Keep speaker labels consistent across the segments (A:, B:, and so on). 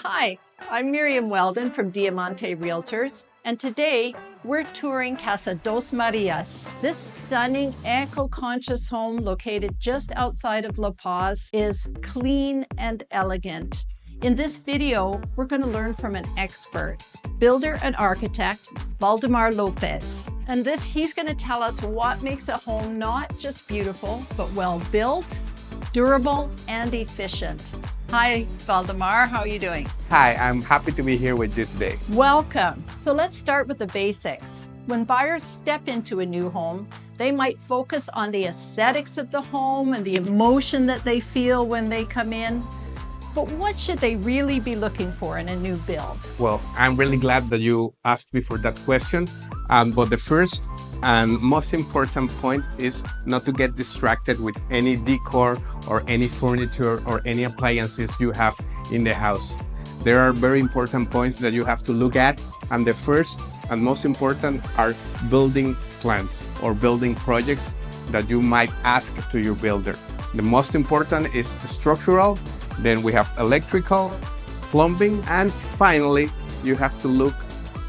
A: Hi, I'm Miriam Weldon from Diamante Realtors, and today we're touring Casa Dos Marias. This stunning eco-conscious home located just outside of La Paz is clean and elegant. In this video, we're going to learn from an expert, builder and architect, Valdemar Lopez. And he's going to tell us what makes a home not just beautiful, but well built, durable, and efficient. Hi, Valdemar, how are you doing?
B: Hi, I'm happy to be here with you today.
A: Welcome. So let's start with the basics. When buyers step into a new home, they might focus on the aesthetics of the home and the emotion that they feel when they come in. But what should they really be looking for in a new build?
B: Well, I'm really glad that you asked me for that question. But the first and most important point is not to get distracted with any decor or any furniture or any appliances you have in the house. There are very important points that you have to look at, and the first and most important are building plans or building projects that you might ask to your builder. The most important is structural, then we have electrical, plumbing, and finally you have to look.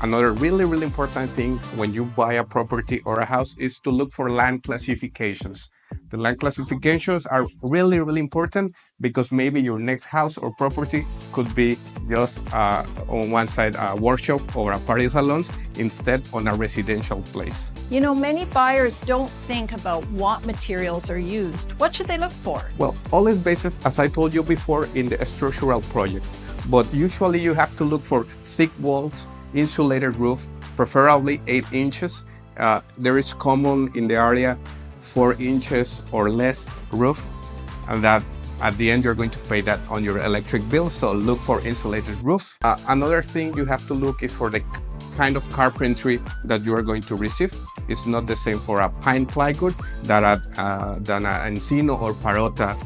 B: Another really important thing when you buy a property or a house is to look for land classifications. The land classifications are really important because maybe your next house or property could be just on one side a workshop or a party salons instead on a residential place.
A: You know, many buyers don't think about what materials are used. What should they look for?
B: Well, all is based, as I told you before, in the structural project. But usually you have to look for thick walls, insulated roof, preferably 8 inches. There is common in the area 4 inches or less roof, and that at the end you're going to pay that on your electric bill, so look for insulated roof. Another thing you have to look is for the kind of carpentry that you are going to receive. It's not the same for a pine plywood than an encino or parota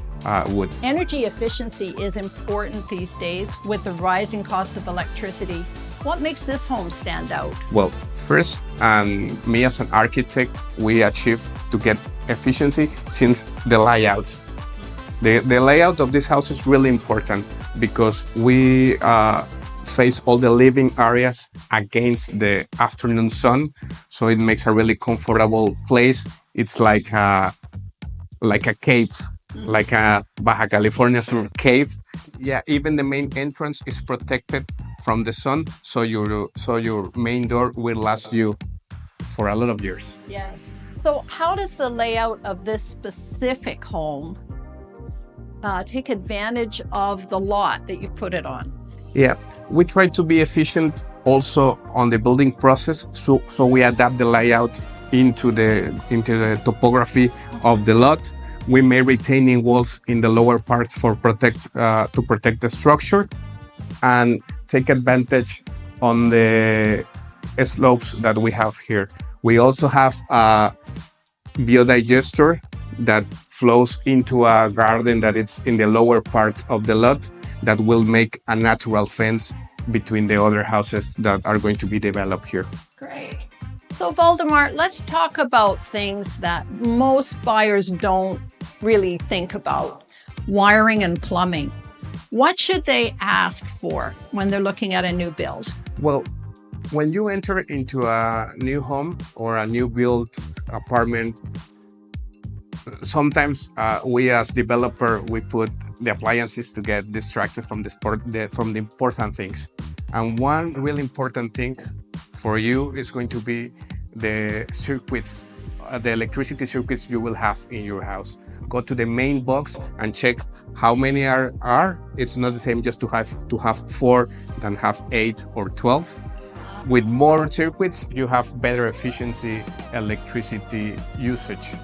B: wood.
A: Energy efficiency is important these days with the rising costs of electricity. What makes this home stand out?
B: Well, first, me as an architect, we achieve to get efficiency since the layout. The layout of this house is really important because we face all the living areas against the afternoon sun, so it makes a really comfortable place. It's like a cave, like a Baja California Sur cave. Yeah, even the main entrance is protected from the sun, so your main door will last you for a lot of years.
A: Yes. So how does the layout of this specific home take advantage of the lot that you've put it on?
B: Yeah, we try to be efficient also on the building process, so we adapt the layout into the topography of the lot. We may retaining walls in the lower parts for to protect the structure and take advantage on the slopes that we have here. We also have a Biodigester that flows into a garden that it's in the lower part of the lot that will make a natural fence between the other houses that are going to be developed here.
A: Great. So Valdemar, let's talk about things that most buyers don't really think about. Wiring and plumbing. What should they ask for when they're looking at a new build?
B: Well, when you enter into a new home or a new built apartment, sometimes we as developer, we put the appliances to get distracted from the important things. And one really important thing for you is going to be the circuits, the electricity circuits you will have in your house. Go to the main box and check how many are. It's not the same just to have 4 than have 8 or 12. With more circuits, you have better efficiency electricity usage.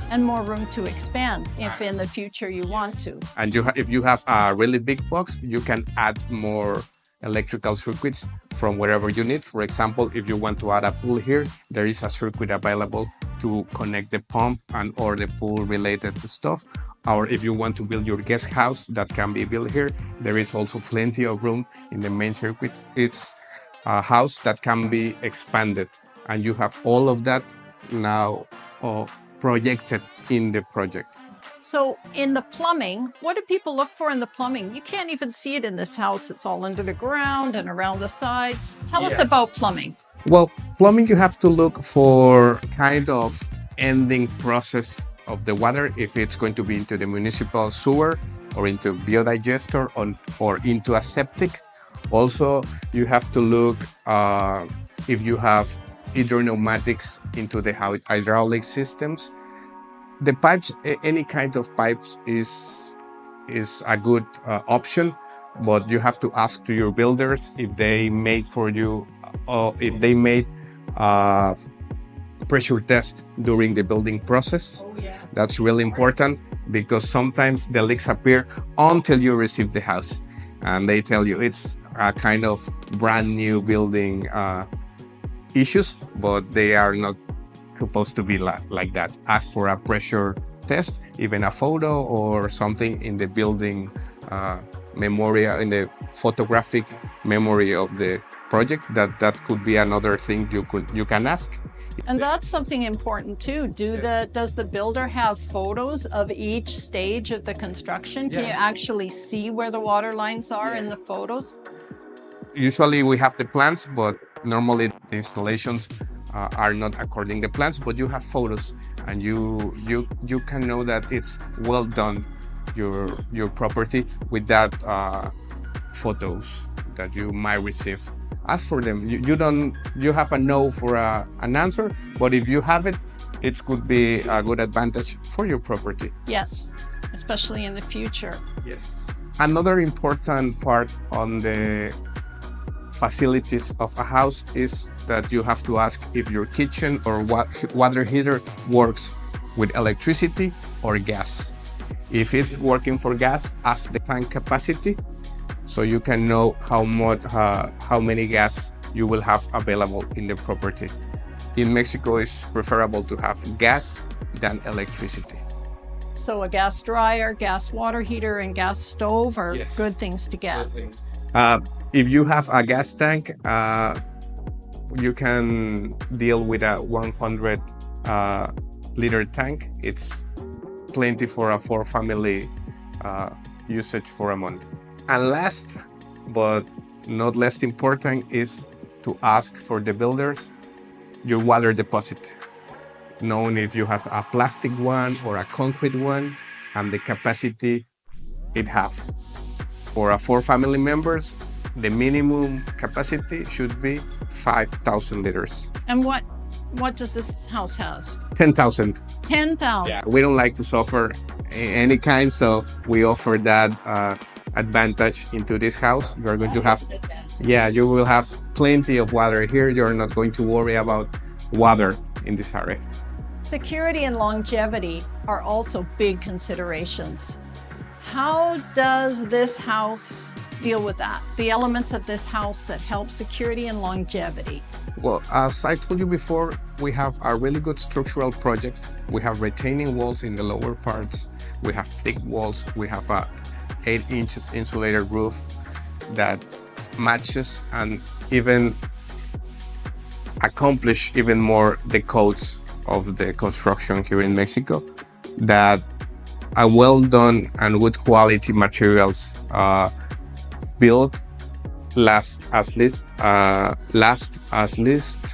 A: And more room to expand if in the future you want to.
B: And if you have a really big box, you can add more electrical circuits from wherever you need. For example, if you want to add a pool here, there is a circuit available to connect the pump or the pool related stuff. Or if you want to build your guest house, that can be built here. There is also plenty of room in the main circuit. It's a house that can be expanded, and you have all of that now projected in the project.
A: So in the plumbing, what do people look for in the plumbing? You can't even see it in this house. It's all under the ground and around the sides. Tell us about plumbing.
B: Well, plumbing, you have to look for kind of ending process of the water, if it's going to be into the municipal sewer or into Biodigester or into a septic. Also, you have to look if you have either pneumatics into the hydraulic systems. The pipes, any kind of pipes is a good option, but you have to ask to your builders if they made for you, if they made pressure test during the building process. That's really important because sometimes the leaks appear until you receive the house, and they tell you it's a kind of brand new building issues, but they are not supposed to be like that. Ask for a pressure test, even a photo or something in the building memory, in the photographic memory of the project. That could be another thing you can ask.
A: And that's something important too. Does the builder have photos of each stage of the construction? Can you actually see where the water lines are in the photos?
B: Usually we have the plans, but normally the installations are not according to the plans, but you have photos and you can know that it's well done, your property, with that photos that you might receive. Ask for them. You have a no for an answer, but if you have it, it could be a good advantage for your property.
A: Yes, especially in the future.
B: Yes. Another important part on the facilities of a house is that you have to ask if your kitchen or water heater works with electricity or gas. If it's working for gas, ask the tank capacity so you can know how many gas you will have available in the property. In Mexico, it's preferable to have gas than electricity.
A: So a gas dryer, gas water heater, and gas stove are good things to get.
B: If you have a gas tank, you can deal with a 100 liter tank. It's plenty for a 4-family usage for a month. And last but not less important is to ask for the builders your water deposit, knowing if you have a plastic one or a concrete one and the capacity it have. For a 4-family members, the minimum capacity should be 5,000 liters.
A: And what does this house has?
B: 10,000.
A: 10,000.
B: Yeah, we don't like to suffer any kind, so we offer that advantage into this house. You are going to have, you will have plenty of water here. You're not going to worry about water in this area.
A: Security and longevity are also big considerations. How does this house deal with that? The elements of this house that help security and longevity?
B: Well, as I told you before, we have a really good structural project. We have retaining walls in the lower parts. We have thick walls. We have a 8 inches insulated roof that matches and even accomplish even more the codes of the construction here in Mexico, that are well done and good quality materials built last at least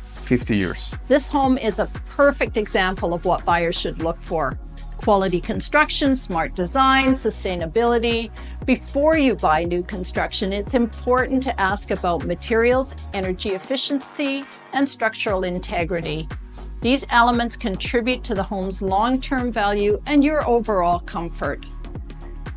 B: 50 years.
A: This home is a perfect example of what buyers should look for. Quality construction, smart design, sustainability. Before you buy new construction, it's important to ask about materials, energy efficiency, and structural integrity. These elements contribute to the home's long-term value and your overall comfort.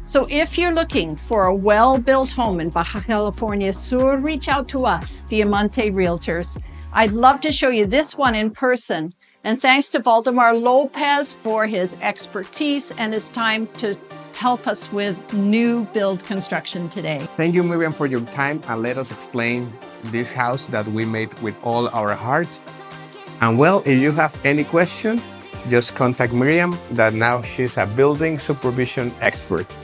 A: So if you're looking for a well-built home in Baja California Sur, reach out to us, Diamante Realtors. I'd love to show you this one in person. And thanks to Valdemar Lopez for his expertise and his time to help us with new build construction today.
B: Thank you, Miriam, for your time and let us explain this house that we made with all our heart. And well, if you have any questions, just contact Miriam, that now she's a building supervision expert.